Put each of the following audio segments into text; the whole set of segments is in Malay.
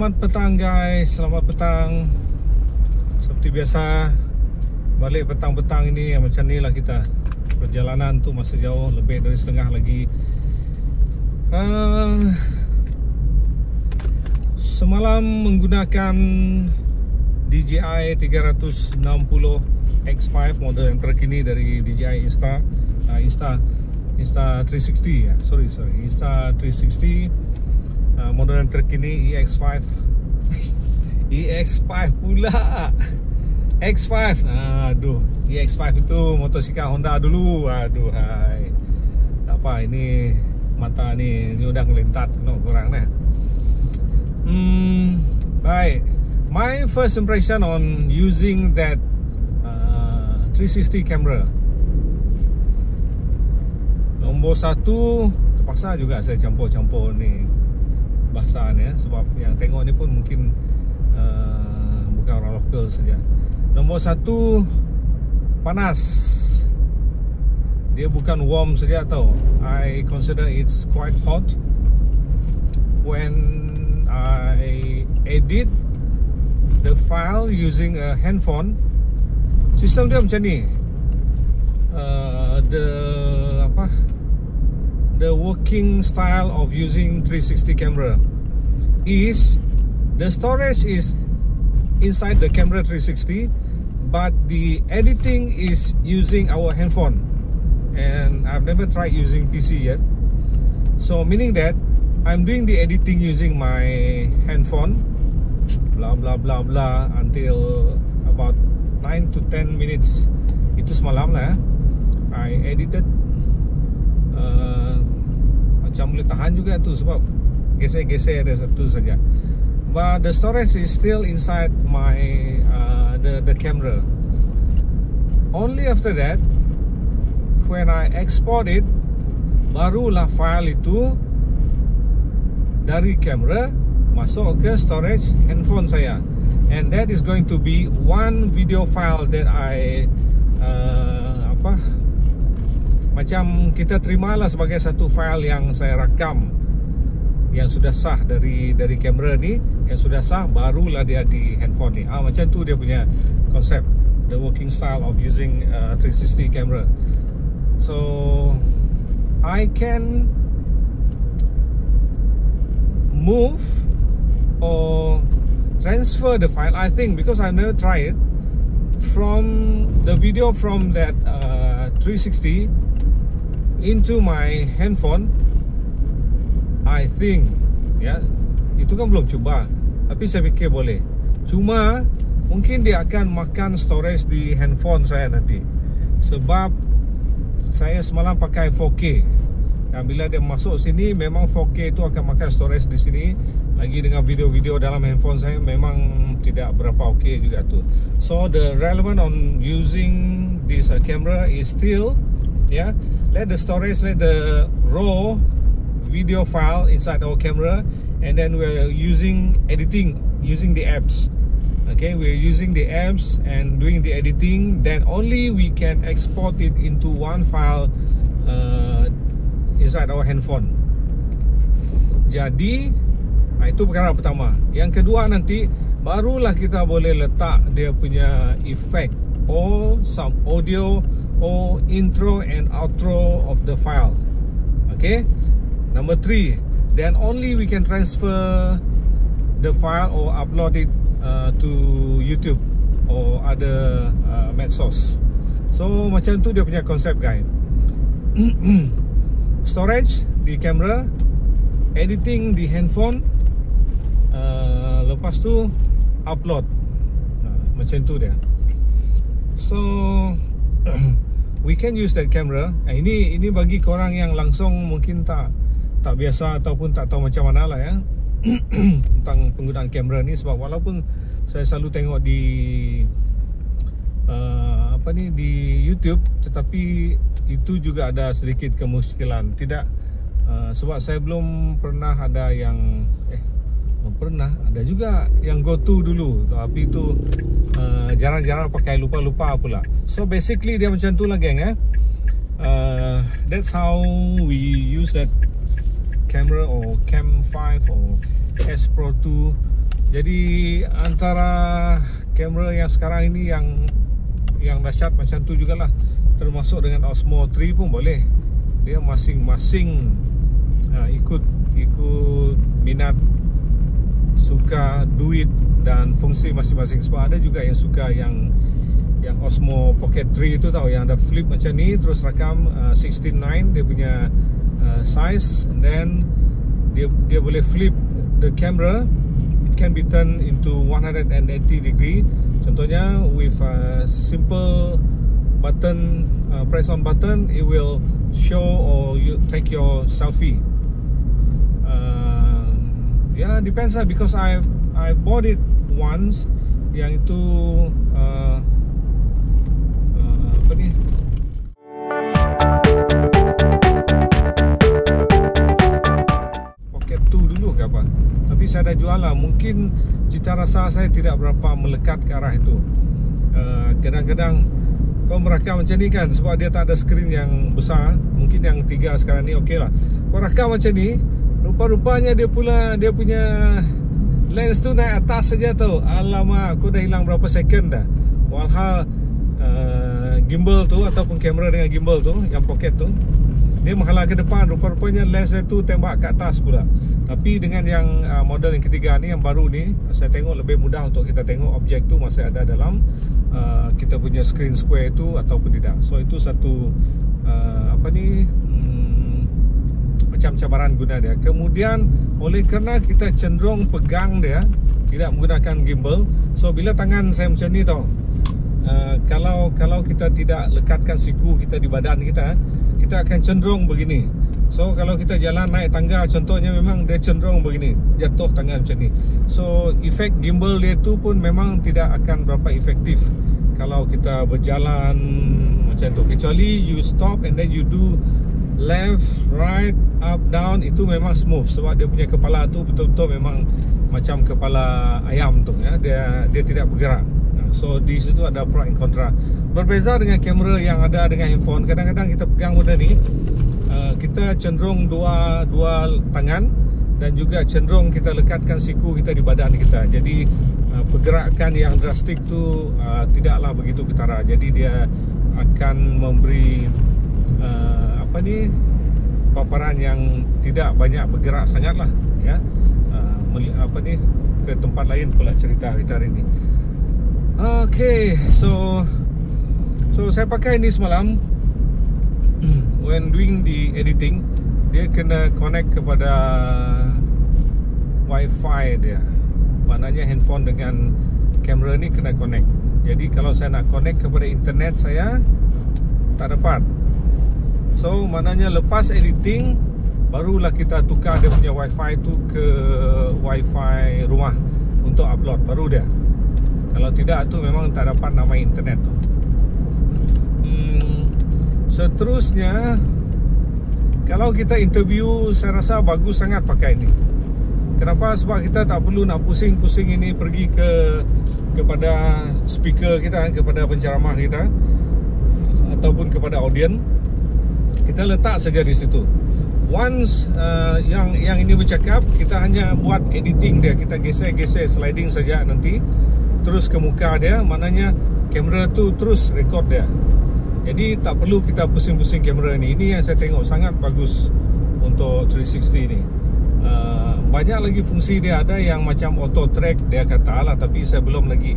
Selamat petang guys, selamat petang. Seperti biasa, balik petang-petang ini macam ni lah kita. Perjalanan tu masih jauh, lebih dari setengah lagi. Semalam menggunakan DJI 360 X5, model yang terkini dari DJI Insta360 ya. Sorry, Insta360, model yang terkini EX5. EX5 pula. X5. Aduh, EX5 itu motosikal Honda dulu. Aduh hai. Tak apa, ini mata ni udah ngelintat kurang nah. Baik. My first impression on using that 360 camera. Nombor satu, terpaksa juga saya campur-campur ni bahasan ya, sebab yang tengok ni pun mungkin bukan orang lokal saja. Nombor satu, panas. Dia bukan warm saja tau. I consider it's quite hot. When I edit the file using a handphone, sistem dia macam ni. The working style of using 360 camera is the storage is inside the camera 360, but the editing is using our handphone. And I've never tried using PC yet. So meaning that I'm doing the editing using my handphone, blah blah blah blah, until about 9 to 10 minutes. Itu semalam lah ya. I edited. Macam boleh tahan juga tu sebab geser-geser ada satu saja. But the storage is still inside my the camera. Only after that, when I export it, barulah file itu dari kamera masuk ke storage handphone saya. And that is going to be one video file that I macam kita terimalah sebagai satu file yang saya rakam, yang sudah sah dari kamera ni, yang sudah sah, barulah dia di handphone ni. Macam tu dia punya konsep, the working style of using 360 camera. So I can move or transfer the file, I think, because I never tried it, from the video from that 360 into my handphone. I think ya, itu kan belum cuba, tapi saya fikir boleh. Cuma mungkin dia akan makan storage di handphone saya nanti, sebab saya semalam pakai 4K. Dan bila dia masuk sini, memang 4K itu akan makan storage di sini. Lagi dengan video-video dalam handphone saya memang tidak berapa okey juga tu. So the relevant on using this camera is still let the storage, let the raw video file inside our camera, and then we're using editing using the apps. Okay, we're using the apps and doing the editing. Then only we can export it into one file inside our handphone. Jadi itu perkara pertama. Yang kedua, nanti barulah kita boleh letak dia punya effect or some audio or intro and outro of the file. Okay. Number 3, then only we can transfer the file or upload it to YouTube or other medsos. So macam tu dia punya konsep guys. Storage di kamera, editing di handphone, lepas tu upload. Macam tu dia. So we can use that camera. Ini bagi korang yang langsung mungkin tak biasa ataupun tak tahu macam mana lah ya tentang penggunaan kamera ni. Sebab walaupun saya selalu tengok di di YouTube, tetapi itu juga ada sedikit kemuskilan. Tidak sebab saya belum pernah ada yang ada juga yang go to dulu, tapi itu jarang-jarang pakai, lupa-lupa pula. So basically dia macam tu lah geng that's how we use that camera or Cam 5 or S Pro 2 Jadi antara kamera yang sekarang ini yang dahsyat macam tu jugalah, termasuk dengan Osmo 3 pun boleh. Dia masing-masing ikut minat, suka, duit dan fungsi masing-masing. Sebab ada juga yang suka yang Osmo Pocket 3 tu tahu, yang ada flip macam ni, terus rakam 16:9 dia punya size, and then dia boleh flip the camera. It can be turned into 180 degree. Contohnya with a simple button, press on button, it will show or you take your selfie. Yeah, depends lah, because I bought it once. Yang itu apa ni? Pocket 2 dulu ke apa? Tapi saya dah jual lah. Mungkin cita rasa saya tidak berapa melekat ke arah itu. Kadang-kadang kau merakam macam ni kan, sebab dia tak ada skrin yang besar. Mungkin yang 3 sekarang ni okey lah. Kau rakam macam ni, rupa-rupanya dia punya lens tu naik atas saja tu. Alamak, aku dah hilang berapa second dah. Walhal gimbal tu ataupun kamera dengan gimbal tu, yang pocket tu, dia menghalang ke depan. Rupa-rupanya lens dia tu tembak ke atas pula. Tapi dengan yang model yang ketiga ni, yang baru ni, saya tengok lebih mudah untuk kita tengok objek tu masih ada dalam kita punya screen square tu ataupun tidak. So itu satu macam cabaran guna dia. Kemudian oleh kerana kita cenderung pegang dia, tidak menggunakan gimbal, so bila tangan saya macam ni tau, kalau kita tidak lekatkan siku kita di badan kita, kita akan cenderung begini. So kalau kita jalan naik tangga contohnya, memang dia cenderung begini, jatuh tangan macam ni. So efek gimbal dia tu pun memang tidak akan berapa efektif kalau kita berjalan macam tu. Kecuali you stop and then you do left, right, up, down, itu memang smooth. Sebab dia punya kepala tu betul-betul memang macam kepala ayam tu ya. Dia tidak bergerak. So di situ ada pro and contra. Berbeza dengan kamera yang ada dengan handphone, kadang-kadang kita pegang benda ni, kita cenderung dua tangan, dan juga cenderung kita lekatkan siku kita di badan kita. Jadi pergerakan yang drastik tu tidaklah begitu ketara. Jadi dia akan memberi paparan yang tidak banyak bergerak sangatlah ya. Ke tempat lain pula cerita kita hari ni. Okay, so saya pakai ni semalam when doing the editing. Dia kena connect kepada Wi-Fi dia. Maknanya handphone dengan kamera ni kena connect. Jadi kalau saya nak connect kepada internet saya, tak dapat. So maknanya lepas editing, barulah kita tukar dia punya Wi-Fi tu ke Wi-Fi rumah untuk upload, baru dia. Kalau tidak tu memang tak dapat nama internet tu. Seterusnya, kalau kita interview, saya rasa bagus sangat pakai ni. Kenapa? Sebab kita tak perlu nak pusing-pusing ini pergi kepada speaker kita, kepada penceramah kita ataupun kepada audiens. Kita letak saja di situ. Once yang ini bercakap, kita hanya buat editing dia. Kita geser-geser sliding saja nanti, terus ke muka dia. Maknanya kamera tu terus record dia. Jadi tak perlu kita pusing-pusing kamera ni. Ini yang saya tengok sangat bagus untuk 360 ni. Banyak lagi fungsi dia. Ada yang macam auto track dia kata lah, tapi saya belum lagi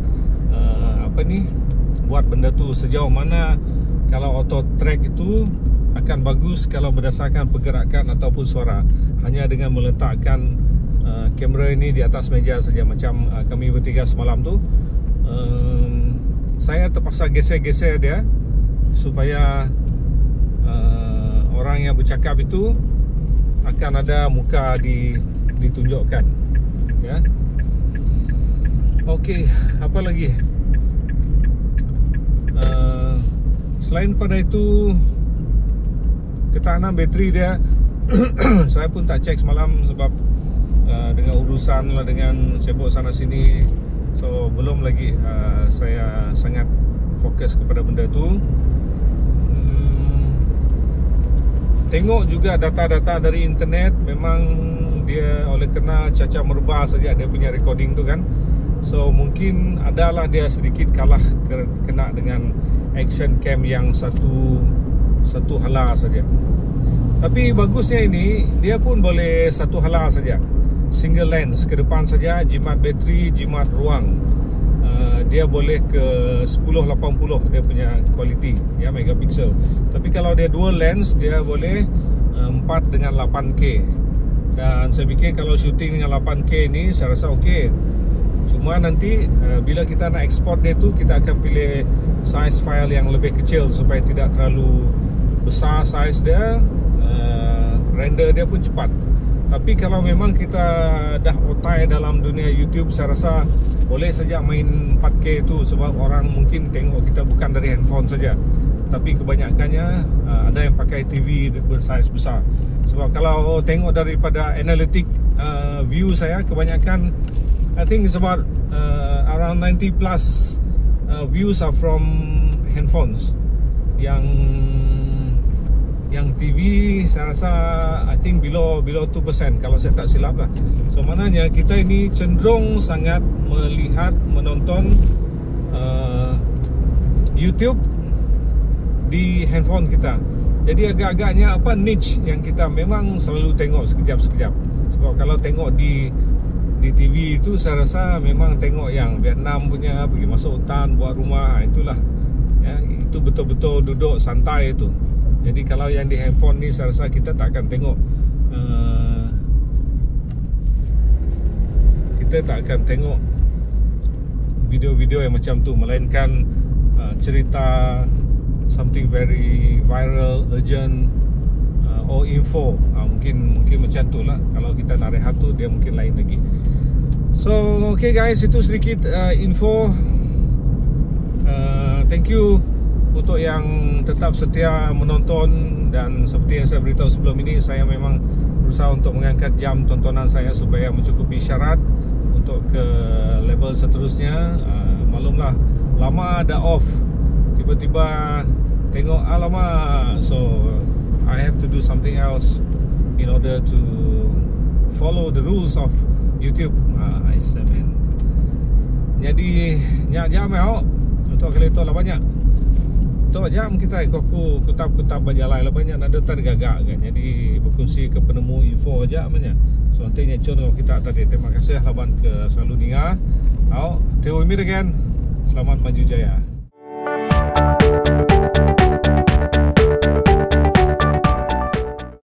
buat benda tu sejauh mana. Kalau auto track itu akan bagus kalau berdasarkan pergerakan ataupun suara, hanya dengan meletakkan kamera ini di atas meja saja. Macam kami bertiga semalam tu, saya terpaksa geser-geser dia supaya orang yang bercakap itu akan ada muka ditunjukkan ya. Okey, apa lagi? Selain pada itu, ketahanan bateri dia saya pun tak cek semalam sebab dengan urusan lah, dengan sibuk sana sini. So belum lagi saya sangat fokus kepada benda tu. tengok juga data-data dari internet, memang dia oleh kena cacat merbah saja dia punya recording tu kan. So mungkin adalah dia sedikit kalah kena dengan action cam yang satu hala saja. Tapi bagusnya ini, dia pun boleh satu hala saja, single lens ke depan saja, jimat bateri, jimat ruang. Dia boleh ke 1080 dia punya quality ya, megapiksel. Tapi kalau dia dual lens, dia boleh 4 dengan 8K. Dan saya fikir kalau shooting dengan 8K ini saya rasa okey. Cuma nanti bila kita nak export dia tu, kita akan pilih size file yang lebih kecil supaya tidak terlalu besar size dia. Render dia pun cepat. Tapi kalau memang kita dah otai dalam dunia YouTube, saya rasa boleh saja main 4K tu, sebab orang mungkin tengok kita bukan dari handphone saja, tapi kebanyakannya ada yang pakai TV bersaiz besar. Sebab kalau tengok daripada analytic view saya, kebanyakan I think it's about around 90 plus views are from handphones. Yang TV saya rasa I think below 2% kalau saya tak silap lah. So maknanya kita ini cenderung sangat menonton YouTube di handphone kita. Jadi agak-agaknya niche yang kita memang selalu tengok sekejap-sekejap. Sebab kalau tengok di TV itu, saya rasa memang tengok yang Vietnam punya, pergi masuk hutan, buat rumah, itulah ya, itu betul-betul duduk santai itu. Jadi kalau yang di handphone ni, saya rasa kita tak akan tengok video-video yang macam tu, melainkan cerita something very viral, urgent, or info. Mungkin macam tu lah. Kalau kita nak rehat tu, dia mungkin lain lagi. So okay guys, itu sedikit info. Thank you untuk yang tetap setia menonton. Dan seperti yang saya beritahu sebelum ini, saya memang berusaha untuk mengangkat jam tontonan saya supaya mencukupi syarat untuk ke level seterusnya. Maklumlah, lama dah off, tiba-tiba tengok alamak, so I have to do something else in order to follow the rules of YouTube. I say man. Jadi jam untuk kali itu lah banyak. Tok jam kita aku kutap berjalan lah banyak, nak datang gagak kan. Jadi berkongsi ke penemu info aja banyak. So nanti nyecun kalau kita tadi. Terima kasih laban ke selalu dengar. Till we meet again. Selamat maju jaya.